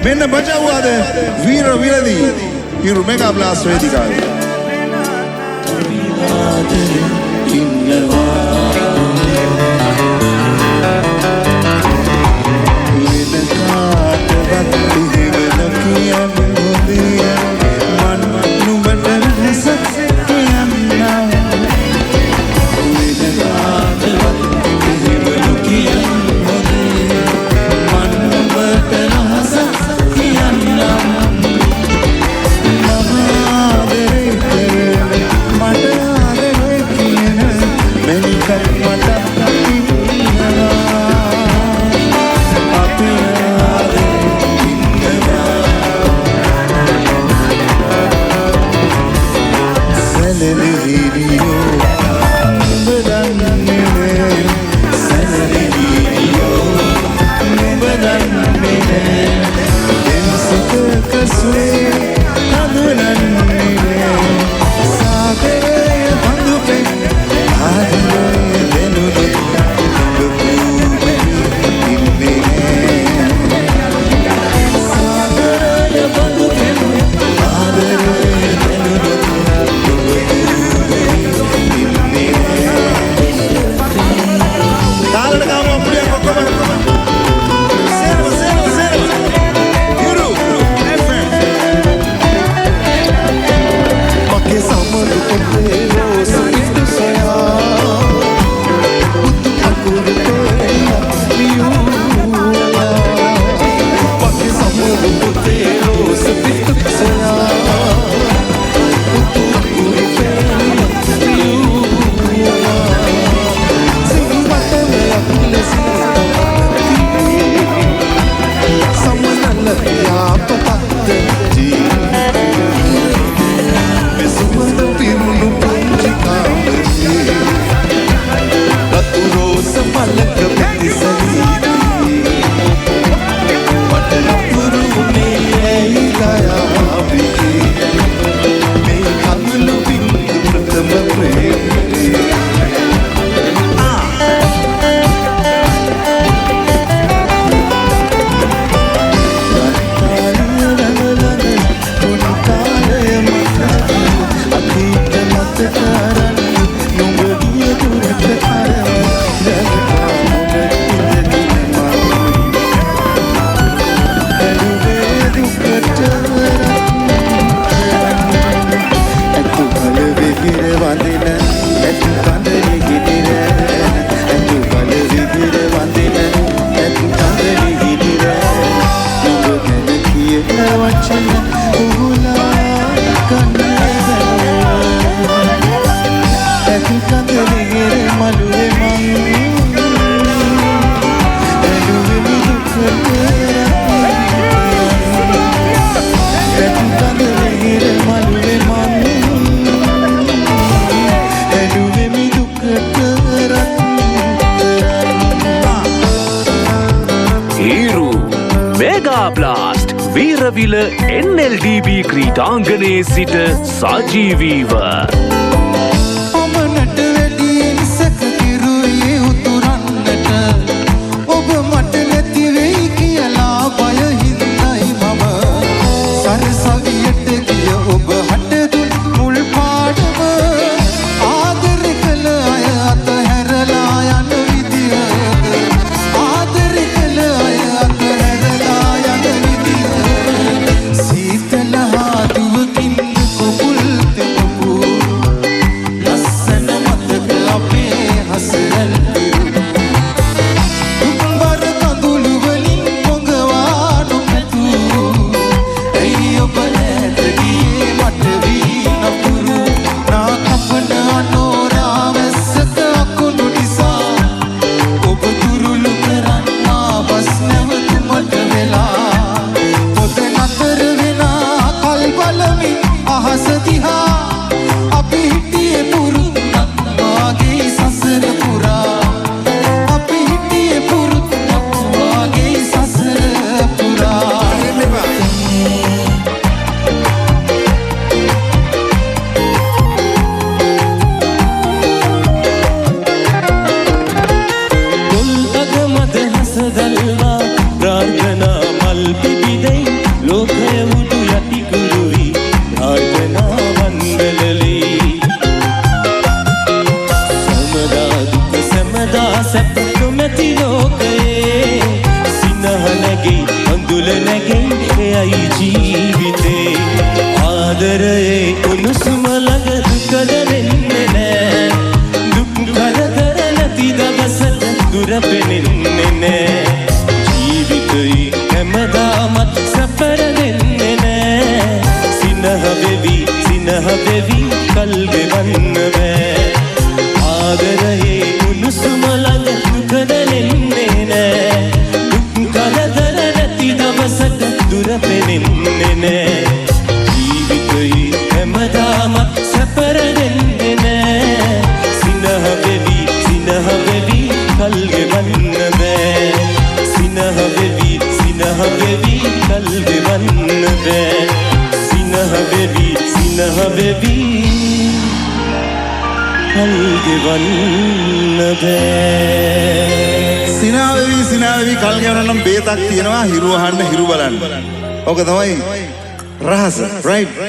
मैंने बचा हुआ दे वीर विरदी हिरू मेगा ब्लास्ट वेदिकावे වීරවිල NLDB ක්‍රීඩාංගණයේ සිට සජීවීව සල්වා ප්‍රාර්ථනා මල් පිබිදෙයි ලෝකය උඩු යටි කුරුවි ප්‍රාර්ථනා වන්දලලී සමදා දුක සමදා සැප නොමැති ලෝකයේ සිනහ නැගෙයි අඳුල නැගෙයි එයයි ජීවිතේ ආදරයේ උණුසුම ළඟ දුක දැනෙන්නේ නෑ දුක් කරදර නැති දවසට දුර පෙනෙන්නේ නෑ ජීවිතේ හැමදාමත් සැපර දෙන්නේ නෑ සිනහ වෙවි කල් ගෙවන්න බෑ ආදරයේ උණුසුම ළඟ දුක දැනෙන්නේ නෑ දුක් කරදර නැති දවසට දුර පෙනෙන්නේ නෑ ජීවිතේ හැමදාමත් සැපර දෙන්නේ නෑ සිනහ වෙවි කල් ගෙවන්න බෑ සිනහ වෙවි කල් ගෙවන්න බෑ සිනහ වෙවි කල් ගෙවන්න බෑ සිනාවෙවි කල් ගෙවන්න නම් බේතක් තියෙනවා හිරු අහන්න හිරු බලන්න. ඕක තමයි රහස. රයිට්.